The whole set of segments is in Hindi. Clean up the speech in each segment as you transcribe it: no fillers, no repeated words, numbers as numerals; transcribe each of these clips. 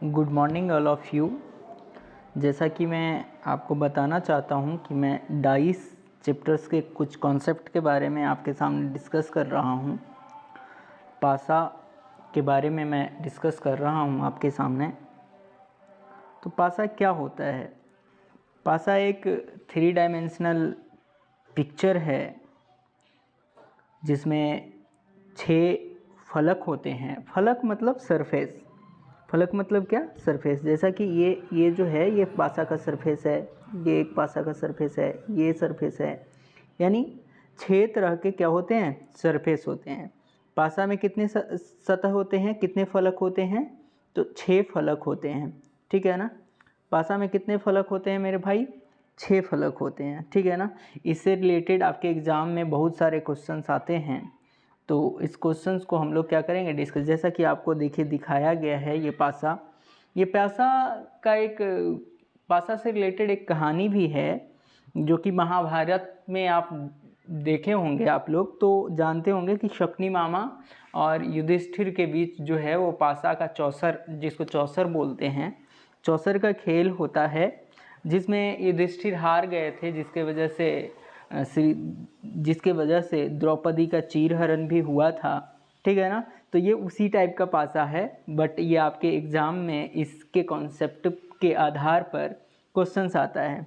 Good morning all of you. जैसा कि मैं आपको बताना चाहता हूं कि मैं डाइस चैप्टर्स के कुछ कॉन्सेप्ट के बारे में आपके सामने डिस्कस कर रहा हूं। पासा के बारे में मैं डिस्कस कर रहा हूं आपके सामने। तो पासा क्या होता है? पासा एक 3 डायमेंशनल पिक्चर है जिसमें 6 फलक होते हैं। फलक मतलब सरफेस। फलक मतलब क्या? सरफेस। जैसा कि ये जो है ये पासा का सरफेस है, ये एक पासा का सरफेस है, ये सरफेस है। यानी 6 तरह के क्या होते हैं? सरफेस होते हैं। पासा में कितने सतह होते हैं, कितने फलक होते हैं? तो 6 फलक होते हैं, ठीक है ना। पासा में कितने फलक होते हैं मेरे भाई? 6 फलक होते हैं, ठीक है ना। इससे रिलेटेड आपके एग्ज़ाम में बहुत सारे क्वेश्चंस आते हैं, तो इस क्वेश्चंस को हम लोग क्या करेंगे? डिस्कस। जैसा कि आपको देखिए दिखाया गया है ये पासा का एक पासा से रिलेटेड एक कहानी भी है जो कि महाभारत में आप देखे होंगे। आप लोग तो जानते होंगे कि शकुनी मामा और युधिष्ठिर के बीच जो है वो पासा का चौसर, जिसको चौसर बोलते हैं, चौसर का खेल होता है, जिसमें युधिष्ठिर हार गए थे, जिसके वजह से द्रौपदी का चीरहरण भी हुआ था, ठीक है ना। तो ये उसी टाइप का पासा है, बट ये आपके एग्ज़ाम में इसके कॉन्सेप्ट के आधार पर क्वेश्चंस आता है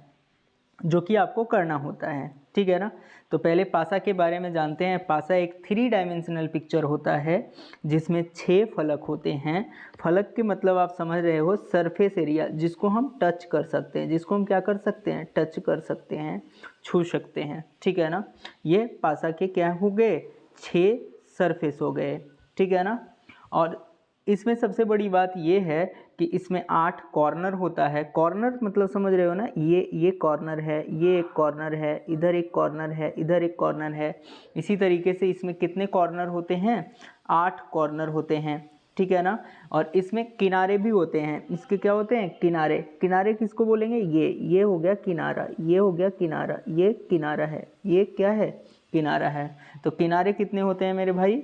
जो कि आपको करना होता है, ठीक है ना। तो पहले पासा के बारे में जानते हैं। पासा एक 3 डायमेंशनल पिक्चर होता है जिसमें 6 फलक होते हैं। फलक के मतलब आप समझ रहे हो, सरफेस एरिया, जिसको हम टच कर सकते हैं, जिसको हम क्या कर सकते हैं? टच कर सकते हैं, छू सकते हैं, ठीक है ना। ये पासा के क्या हो गए? 6 सरफेस हो गए, ठीक है ना। और इसमें सबसे बड़ी बात ये है कि इसमें 8 कॉर्नर होता है। कॉर्नर मतलब समझ रहे हो ना, ये कॉर्नर है, ये एक कॉर्नर है, इधर एक कॉर्नर है, इधर एक कॉर्नर है। इसी तरीके से इसमें कितने कॉर्नर होते हैं? 8 कॉर्नर होते हैं, ठीक है ना। और इसमें किनारे भी होते हैं। इसके क्या होते हैं? किनारे। किनारे किसको बोलेंगे? ये हो गया किनारा, ये हो गया किनारा, ये किनारा है, ये क्या है? किनारा है। तो किनारे कितने होते हैं मेरे भाई?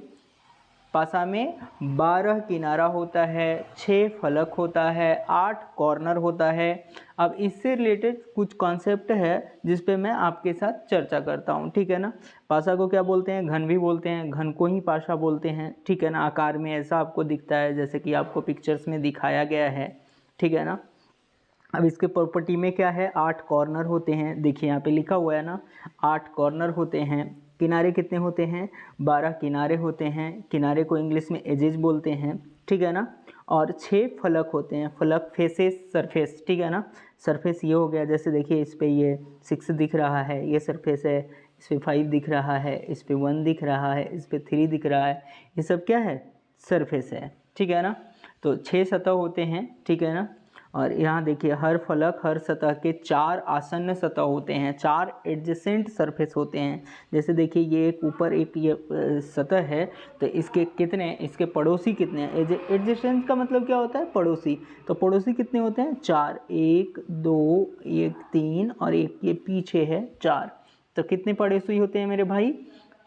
पासा में 12 किनारा होता है, 6 फलक होता है, 8 कॉर्नर होता है। अब इससे रिलेटेड कुछ कॉन्सेप्ट है जिस पे मैं आपके साथ चर्चा करता हूँ, ठीक है ना। पासा को क्या बोलते हैं? घन भी बोलते हैं, घन को ही पासा बोलते हैं, ठीक है ना। आकार में ऐसा आपको दिखता है जैसे कि आपको पिक्चर्स में दिखाया गया है, ठीक है ना। अब इसके प्रॉपर्टी में क्या है? 8 कॉर्नर होते हैं। देखिए यहाँ पे लिखा हुआ है ना, 8 कॉर्नर होते हैं। किनारे कितने होते हैं? 12 किनारे होते हैं। किनारे को इंग्लिश में एजेज बोलते हैं, ठीक है ना। और 6 फलक होते हैं। फलक, फेसेस, सरफेस, ठीक है ना। सरफेस ये हो गया, जैसे देखिए इस पे ये 6 दिख रहा है, ये सरफेस है। इस पे 5 दिख रहा है, इस पे 1 दिख रहा है, इस पे 3 दिख रहा है। ये सब क्या है? सरफेस है, ठीक है ना। तो 6 सतह होते हैं, ठीक है ना। और यहाँ देखिए हर फलक, हर सतह के 4 आसन्न सतह होते हैं, 4 एडजेसेंट सरफेस होते हैं। जैसे देखिए ये एक ऊपर एक ये सतह है, तो इसके कितने, इसके पड़ोसी कितने हैं? एडजेसेंट का मतलब क्या होता है? पड़ोसी। तो पड़ोसी कितने होते हैं? 4। 1 2 1 3 और एक ये पीछे है 4। तो कितने पड़ोसी होते हैं मेरे भाई?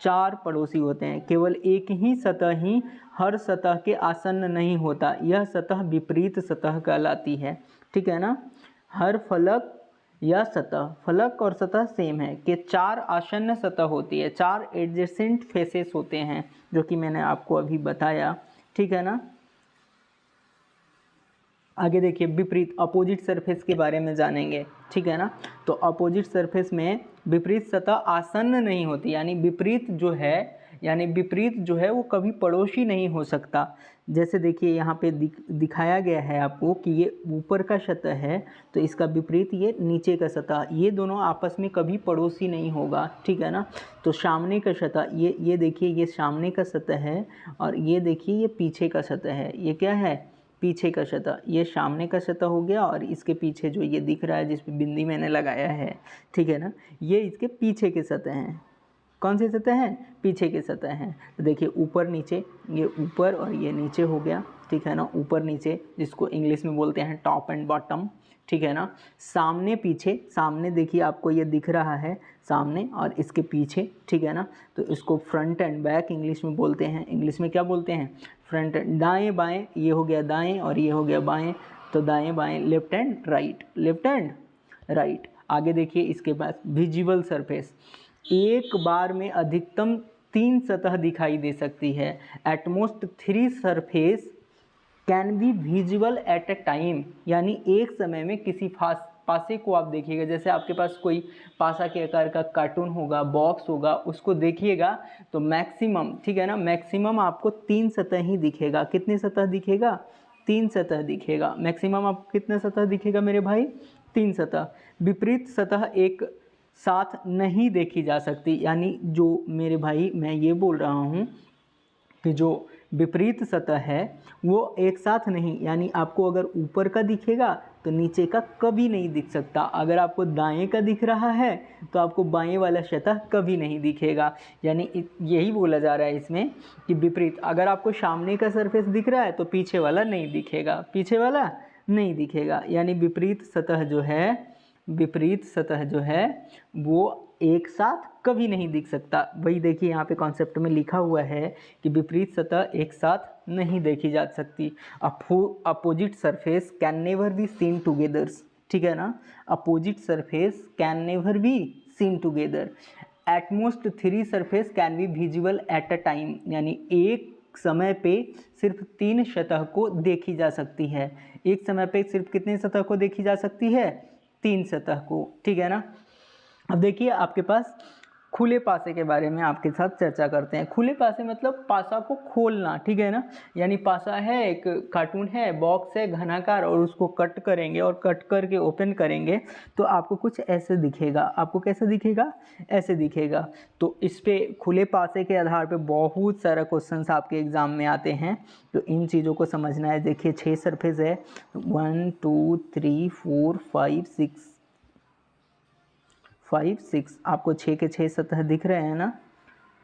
4 पड़ोसी होते हैं। केवल एक ही सतह ही हर सतह के आसन्न नहीं होता, यह सतह विपरीत सतह कहलाती है, ठीक है ना। हर फलक या सतह, फलक और सतह सेम है, कि 4 आसन्न सतह होती है, 4 एडजेसेंट फेसेस होते हैं, जो कि मैंने आपको अभी बताया, ठीक है ना। आगे देखिए विपरीत, अपोजिट सरफेस के बारे में जानेंगे, ठीक है ना। तो अपोजिट सरफेस में विपरीत सतह आसन्न नहीं होती, यानी विपरीत जो है वो कभी पड़ोसी नहीं हो सकता। जैसे देखिए यहाँ पे दिखाया गया है आपको कि ये ऊपर का सतह है, तो इसका विपरीत ये नीचे का सतह, ये दोनों आपस में कभी पड़ोसी नहीं होगा, ठीक है ना। तो सामने का सतह, ये देखिए ये सामने का सतह है, और ये देखिए ये पीछे का सतह है। ये क्या है? पीछे का सतह। ये सामने का सतह हो गया, और इसके पीछे जो ये दिख रहा है जिस पे बिंदी मैंने लगाया है, ठीक है ना, ये इसके पीछे के सतह हैं। कौन सी सतह हैं? पीछे के सतह हैं। तो देखिए ऊपर नीचे, ये ऊपर और ये नीचे हो गया, ठीक है ना। ऊपर नीचे, जिसको इंग्लिश में बोलते हैं टॉप एंड बॉटम, ठीक है ना। सामने पीछे, सामने देखिए आपको ये दिख रहा है सामने और इसके पीछे, ठीक है ना। तो इसको फ्रंट एंड बैक इंग्लिश में बोलते हैं। इंग्लिश में क्या बोलते हैं? फ्रंट एंड, दाएं बाएं ये हो गया दाएं और ये हो गया बाएं, तो दाएं बाएं left and right, left and right. आगे देखिए इसके पास विजिबल सरफेस, एक बार में अधिकतम 3 सतह दिखाई दे सकती है। At most 3 surface can be visible at a time, यानी एक समय में किसी पासे को आप देखिएगा, जैसे आपके पास कोई पासा के आकार का कार्टून होगा, बॉक्स होगा, उसको देखिएगा तो मैक्सिमम, ठीक है ना, मैक्सिमम आपको 3 सतह ही दिखेगा। कितनी सतह दिखेगा? 3 सतह दिखेगा। मैक्सिमम आपको कितने सतह दिखेगा मेरे भाई? 3 सतह। विपरीत सतह एक साथ नहीं देखी जा सकती, यानी जो मेरे भाई मैं ये बोल रहा हूँ कि जो विपरीत सतह है वो एक साथ नहीं, यानी आपको अगर ऊपर का दिखेगा तो नीचे का कभी नहीं दिख सकता। अगर आपको दाएं का दिख रहा है तो आपको बाएं वाला सतह कभी नहीं दिखेगा। यानी यही बोला जा रहा है इसमें कि विपरीत, अगर आपको सामने का सरफेस दिख रहा है तो पीछे वाला नहीं दिखेगा, पीछे वाला नहीं दिखेगा। यानी विपरीत सतह जो है, विपरीत सतह जो है वो एक साथ कभी नहीं दिख सकता। वही देखिए यहाँ पे कॉन्सेप्ट में लिखा हुआ है कि विपरीत सतह एक साथ नहीं देखी जा सकती। Opposite surface can never be seen together, ठीक है ना, opposite surface can never be seen together. At most 3 surface can be visible at a time, यानी एक समय पे सिर्फ 3 सतह को देखी जा सकती है। एक समय पे सिर्फ कितने सतह को देखी जा सकती है? 3 सतह को, ठीक है ना। अब देखिए आपके पास खुले पासे के बारे में आपके साथ चर्चा करते हैं। खुले पासे मतलब पासा को खोलना, ठीक है ना, यानी पासा है, एक कार्टून है, बॉक्स है घनाकार, और उसको कट करेंगे और कट करके ओपन करेंगे तो आपको कुछ ऐसे दिखेगा। आपको कैसे दिखेगा? ऐसे दिखेगा। तो इस पे खुले पासे के आधार पे बहुत सारा क्वेश्चंस आपके एग्जाम में आते हैं, तो इन चीज़ों को समझना है। देखिए 6 सरफेस है, 1 2 3 4 5 6 आपको 6 के 6 सतह दिख रहे हैं ना,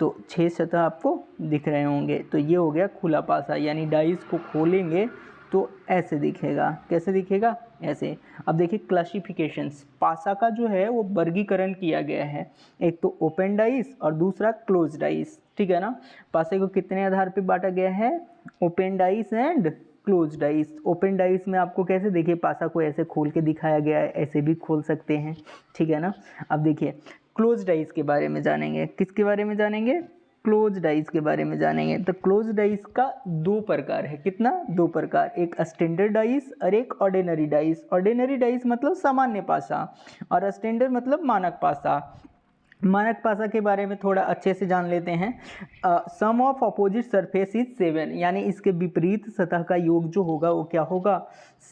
तो 6 सतह आपको दिख रहे होंगे। तो ये हो गया खुला पासा, यानी डाइस को खोलेंगे तो ऐसे दिखेगा। कैसे दिखेगा? ऐसे। अब देखिए क्लासिफिकेशंस, पासा का जो है वो वर्गीकरण किया गया है, एक तो ओपन डाइस और दूसरा क्लोज डाइस, ठीक है ना। पासे को कितने आधार पे बांटा गया है? Open dice and close dice. Open dice में आपको कैसे, देखिए पासा को ऐसे खोल के दिखाया गया है, ऐसे भी खोल सकते हैं, ठीक है ना। अब देखिए क्लोज डाइस के बारे में जानेंगे। किसके बारे में जानेंगे? क्लोज डाइस के बारे में जानेंगे। तो क्लोज डाइस का 2 प्रकार है। कितना? 2 प्रकार, एक स्टैंडर्ड डाइस और एक ऑर्डिनरी डाइस। ऑर्डिनरी डाइस मतलब सामान्य पासा और स्टैंडर्ड मतलब मानक पासा। मानक पासा के बारे में थोड़ा अच्छे से जान लेते हैं। सम ऑफ अपोजिट सरफेस इज 7, यानी इसके विपरीत सतह का योग जो होगा वो क्या होगा?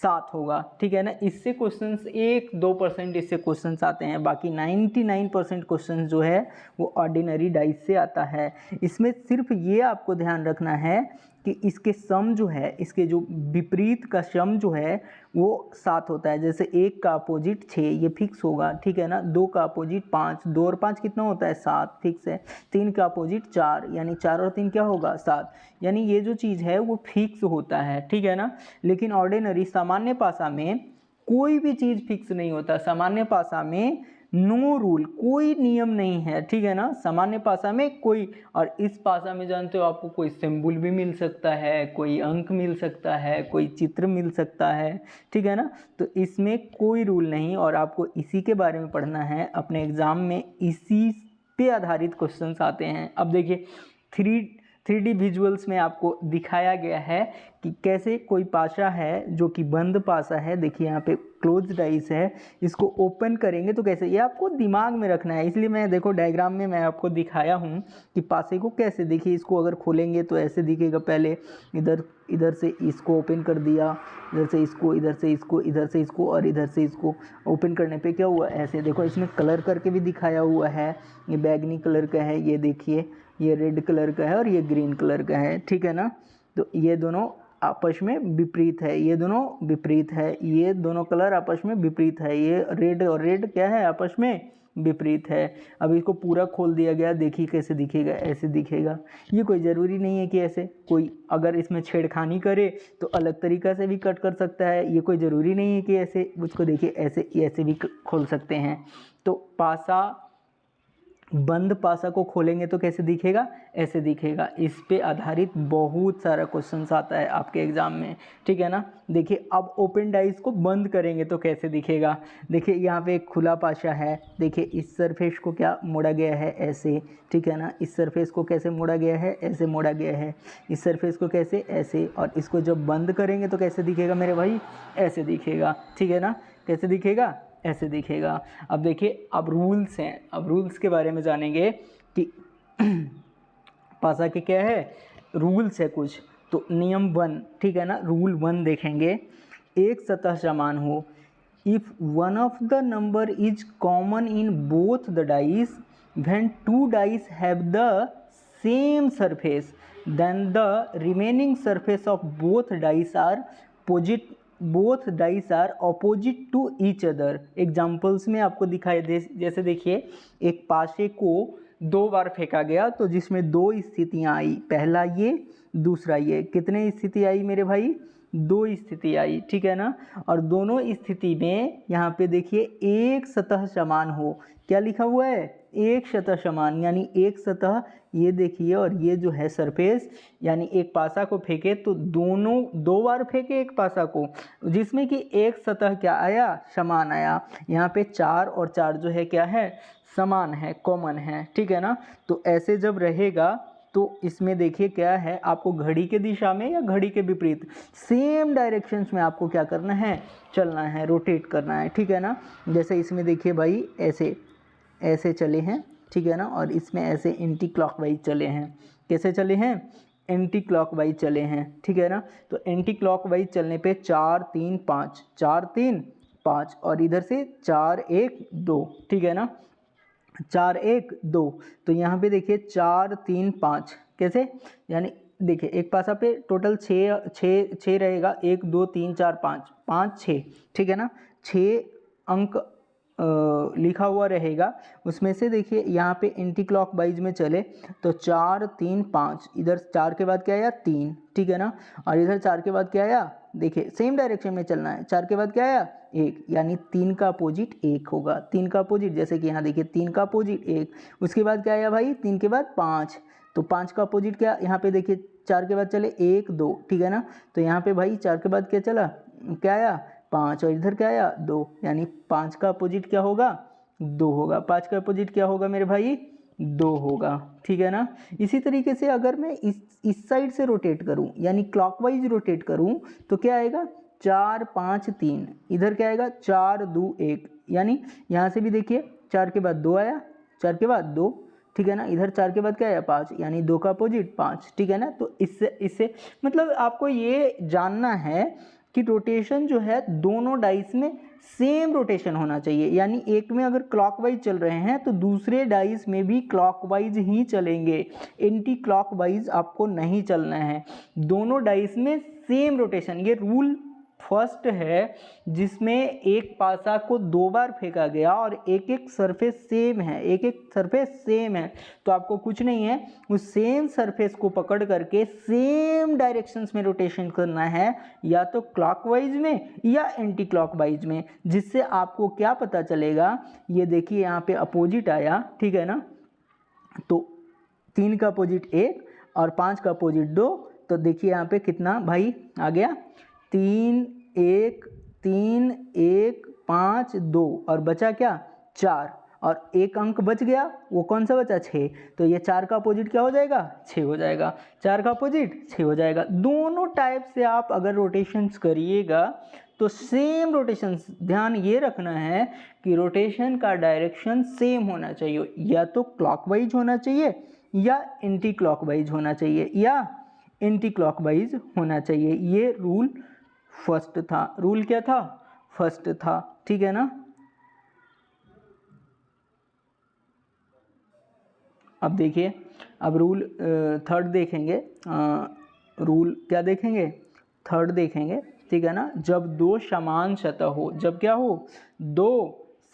7 होगा, ठीक है ना। इससे क्वेश्चंस 1-2% इससे क्वेश्चंस आते हैं, बाकी 99% क्वेश्चंस जो है वो ऑर्डिनरी डाइस से आता है। इसमें सिर्फ ये आपको ध्यान रखना है कि इसके सम जो है, इसके जो विपरीत का सम जो है वो 7 होता है। जैसे 1 का अपोजिट 6, ये फिक्स होगा, ठीक है ना। 2 का अपोजिट 5, 2 और 5 कितना होता है? 7, फिक्स है। 3 का अपोजिट 4, यानी 4 और 3 क्या होगा? 7, यानी ये जो चीज़ है वो फिक्स होता है, ठीक है ना। लेकिन ऑर्डिनरी सामान्य पासा में कोई भी चीज़ फिक्स नहीं होता। सामान्य पासा में नो रूल, कोई नियम नहीं है, ठीक है ना। सामान्य पासा में कोई, और इस पासा में जानते हो आपको कोई सिंबल भी मिल सकता है, कोई अंक मिल सकता है, कोई चित्र मिल सकता है, ठीक है ना। तो इसमें कोई रूल नहीं, और आपको इसी के बारे में पढ़ना है अपने एग्जाम में, इसी पे आधारित क्वेश्चंस आते हैं। अब देखिए 3D विजुअल्स में आपको दिखाया गया है कि कैसे कोई पासा है जो कि बंद पासा है। देखिए यहाँ पे क्लोज डाइस है, इसको ओपन करेंगे तो कैसे, ये आपको दिमाग में रखना है। इसलिए मैं देखो डायग्राम में मैं आपको दिखाया हूँ कि पासे को कैसे, देखिए इसको अगर खोलेंगे तो ऐसे दिखेगा। पहले इधर से इसको ओपन कर दिया, इधर से इसको, इधर से इसको, इधर से इसको और इधर से इसको। ओपन करने पे क्या हुआ? ऐसे। देखो इसमें कलर करके भी दिखाया हुआ है, ये बैगनी कलर का है, ये देखिए ये रेड कलर का है और ये ग्रीन कलर का है, ठीक है ना। तो ये दोनों आपस में विपरीत है, ये दोनों विपरीत है, ये दोनों कलर आपस में विपरीत है, ये रेड और रेड क्या है? आपस में विपरीत है। अब इसको पूरा खोल दिया गया, देखिए कैसे दिखेगा? ऐसे दिखेगा। ये कोई ज़रूरी नहीं है कि ऐसे, कोई अगर इसमें छेड़खानी करे तो अलग तरीक़ा से भी कट कर सकता है। ये कोई ज़रूरी नहीं है कि ऐसे, उसको देखिए ऐसे भी खोल सकते हैं। तो पासा बंद पासा को खोलेंगे तो कैसे दिखेगा, ऐसे दिखेगा। इस पे आधारित बहुत सारा क्वेश्चंस आता है आपके एग्जाम में, ठीक है ना। देखिए अब ओपन डाइस को बंद करेंगे तो कैसे दिखेगा। देखिए यहाँ पे एक खुला पासा है, देखिए इस सरफेस को क्या मोड़ा गया है, ऐसे, ठीक है ना। इस सरफेस को कैसे मोड़ा गया है, ऐसे मोड़ा गया है। इस सरफेस को कैसे, ऐसे। और इसको जब बंद करेंगे तो कैसे दिखेगा मेरे भाई, ऐसे दिखेगा, ठीक है ना। कैसे दिखेगा, ऐसे दिखेगा। अब देखिए अब रूल्स हैं, अब रूल्स के बारे में जानेंगे कि पासा के क्या है, रूल्स है कुछ। तो नियम 1, ठीक है ना, रूल 1 देखेंगे। एक सतह समान हो, if one of the number is common in both the dice, when two dice have the same surface, then the remaining surface of both dice are both dice are opposite to each other. Examples में आपको दिखाई दे, जैसे देखिए एक पासे को 2 बार फेंका गया तो जिसमें 2 स्थितियां आई, पहला ये, दूसरा ये। कितने स्थिति आई मेरे भाई, 2 स्थिति आई, ठीक है ना। और दोनों स्थिति में यहाँ पे देखिए एक सतह समान हो, क्या लिखा हुआ है, एक सतह समान, यानी एक सतह ये देखिए और ये जो है सरफेस, यानी एक पासा को फेंके तो दोनों 2 बार फेंके एक पासा को, जिसमें कि एक सतह क्या आया, समान आया। यहाँ पे 4 और 4 जो है क्या है, समान है, कॉमन है, ठीक है ना। तो ऐसे जब रहेगा तो इसमें देखिए क्या है, आपको घड़ी के दिशा में या घड़ी के विपरीत सेम डायरेक्शंस में आपको क्या करना है, चलना है, रोटेट करना है, ठीक है ना। जैसे इसमें देखिए भाई ऐसे ऐसे चले हैं, ठीक है ना। और इसमें ऐसे एंटी क्लॉकवाइज चले हैं, कैसे चले हैं, एंटी क्लॉकवाइज चले हैं, ठीक है ना। तो एंटी क्लॉकवाइज चलने पे 4 3 5, 4 3 5, और इधर से 4 1 2, ठीक है ना, 4 1 2। तो यहाँ पे देखिए 4 3 5 कैसे, यानी देखिए एक पासा पे टोटल 6 रहेगा, 1 2 3 4 5 5 6, ठीक है ना। 6 अंक लिखा हुआ रहेगा, उसमें से देखिए यहाँ पे एंटी क्लॉकवाइज में चले तो 4 3 5, इधर 4 के बाद क्या आया, 3, ठीक है ना। और इधर 4 के बाद क्या आया, देखिए सेम डायरेक्शन में चलना है, 4 के बाद क्या आया, 1, यानी 3 का अपोजिट 1 होगा। 3 का अपोजिट, जैसे कि यहाँ देखिए 3 का अपोजिट 1, उसके बाद क्या आया भाई, 3 के बाद 5, तो 5 का अपोजिट क्या, यहाँ पे देखिए 4 के बाद चले 1 2, ठीक है ना। तो यहाँ पे भाई 4 के बाद क्या चला, क्या आया 5, और इधर क्या आया 2, यानी 5 का अपोजिट क्या होगा, 2 होगा। 5 का अपोजिट क्या होगा मेरे भाई, 2 होगा, ठीक है ना। इसी तरीके से अगर मैं इस साइड से रोटेट करूं, यानी क्लॉकवाइज रोटेट करूं, तो क्या आएगा, 4 5 3, इधर क्या आएगा 4 2 1, यानी यहाँ से भी देखिए 4 के बाद 2 आया, 4 के बाद 2, ठीक है ना। इधर 4 के बाद क्या आया 5, यानी 2 का अपोजिट 5, ठीक है ना। तो इससे मतलब आपको ये जानना है कि रोटेशन जो है दोनों डाइस में सेम रोटेशन होना चाहिए, यानी एक में अगर क्लॉकवाइज चल रहे हैं तो दूसरे डाइस में भी क्लॉकवाइज ही चलेंगे, एंटी क्लॉकवाइज आपको नहीं चलना है। दोनों डाइस में सेम रोटेशन, ये रूल फर्स्ट है जिसमें एक पासा को 2 बार फेंका गया और एक एक सरफेस सेम है, एक एक सरफेस सेम है। तो आपको कुछ नहीं है, उस सेम सरफेस को पकड़ करके सेम डायरेक्शंस में रोटेशन करना है, या तो क्लॉकवाइज में या एंटी क्लॉकवाइज में, जिससे आपको क्या पता चलेगा। ये देखिए यहाँ पे अपोजिट आया, ठीक है ना। तो 3 का अपोजिट 1 और 5 का अपोजिट 2, तो देखिए यहाँ पे कितना भाई आ गया, 3 1 3 1 5 2, और बचा क्या 4, और एक अंक बच गया, वो कौन सा बचा 6। तो ये 4 का अपोजिट क्या हो जाएगा, 6 हो जाएगा, 4 का अपोजिट 6 हो जाएगा। दोनों टाइप से आप अगर रोटेशंस करिएगा तो सेम रोटेशंस, ध्यान ये रखना है कि रोटेशन का डायरेक्शन सेम होना चाहिए, या तो क्लॉकवाइज होना चाहिए या एंटी क्लॉकवाइज होना चाहिए, या एंटी क्लॉकवाइज होना चाहिए। ये रूल फर्स्ट था, रूल क्या था, फर्स्ट था, ठीक है ना। अब देखिए, अब रूल थर्ड देखेंगे, रूल क्या देखेंगे, थर्ड देखेंगे, ठीक है ना। जब 2 समान सतह हो, जब क्या हो, 2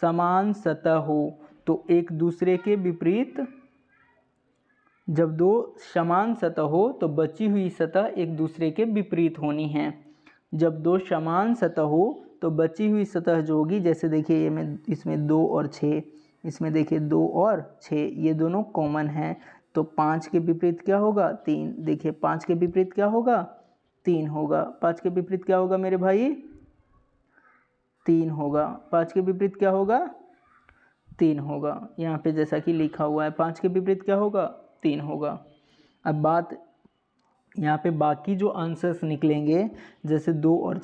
समान सतह हो तो एक दूसरे के विपरीत, जब 2 समान सतह हो तो बची हुई सतह एक दूसरे के विपरीत होनी है। जब 2 समान सतह हो तो बची हुई सतह जो होगी, जैसे देखिए ये में इसमें 2 और 6, इसमें देखिए 2 और 6 ये दोनों कॉमन हैं, तो 5 के विपरीत क्या होगा 3। देखिए 5 के विपरीत क्या होगा 3 होगा। 5 के विपरीत क्या होगा मेरे भाई 3 होगा। 5 के विपरीत क्या होगा 3 होगा। यहाँ पे जैसा कि लिखा हुआ है 5 के विपरीत क्या होगा 3 होगा। अब बात यहाँ पे बाकी जो आंसर्स निकलेंगे, जैसे 2 और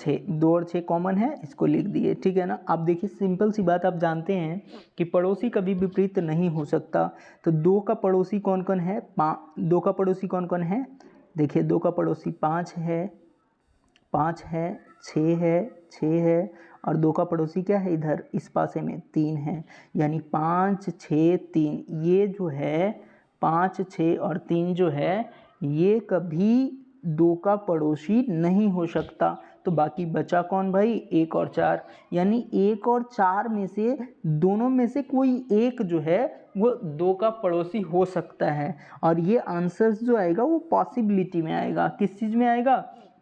6 कॉमन है, इसको लिख दिए, ठीक है ना। अब देखिए सिंपल सी बात, आप जानते हैं कि पड़ोसी कभी विपरीत नहीं हो सकता। तो 2 का पड़ोसी कौन कौन है 2 का पड़ोसी कौन कौन है, देखिए 2 का पड़ोसी 5 है, 6 है और 2 का पड़ोसी क्या है इधर इस पासे में 3 है, यानी 5 6 3। ये जो है 5 6 और 3 जो है ये कभी 2 का पड़ोसी नहीं हो सकता। तो बाकी बचा कौन भाई 1 और 4, यानी 1 और 4 में से दोनों में से कोई एक जो है वो 2 का पड़ोसी हो सकता है। और ये आंसर्स जो आएगा वो पॉसिबिलिटी में आएगा। किस चीज़ में आएगा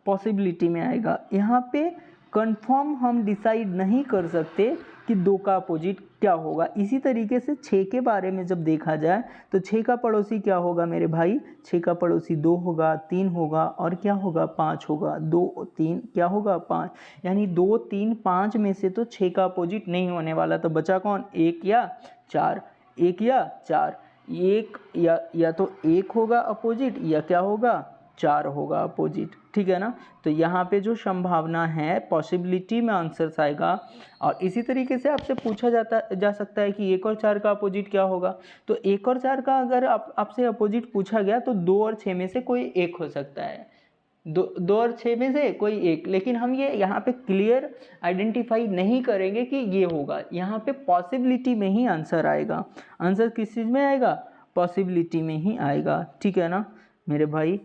पॉसिबिलिटी में आएगा। यहाँ पे कंफर्म हम डिसाइड नहीं कर सकते कि 2 का अपोजिट क्या होगा। इसी तरीके से 6 के बारे में जब देखा जाए तो 6 का पड़ोसी क्या होगा मेरे भाई, 6 का पड़ोसी 2 होगा, 3 होगा और क्या होगा 5 होगा। 2 3 क्या होगा 5, यानी 2 3 5 में से तो 6 का अपोजिट नहीं होने वाला। तो बचा कौन 1 या 4, 1 या 4, एक या तो 1 होगा अपोजिट या क्या होगा 4 होगा अपोजिट, ठीक है ना। तो यहाँ पे जो संभावना है पॉसिबिलिटी में आंसर आएगा। और इसी तरीके से आपसे पूछा जा सकता है कि 1 और 4 का अपोजिट क्या होगा। तो 1 और 4 का अगर आपसे अपोजिट पूछा गया तो 2 और 6 में से कोई एक हो सकता है, 2 और 6 में से कोई एक। लेकिन हम ये यहाँ पे क्लियर आइडेंटिफाई नहीं करेंगे कि ये होगा, यहाँ पे पॉसिबिलिटी में ही आंसर आएगा। आंसर किस चीज़ में आएगा पॉसिबिलिटी में ही आएगा, ठीक है ना मेरे भाई।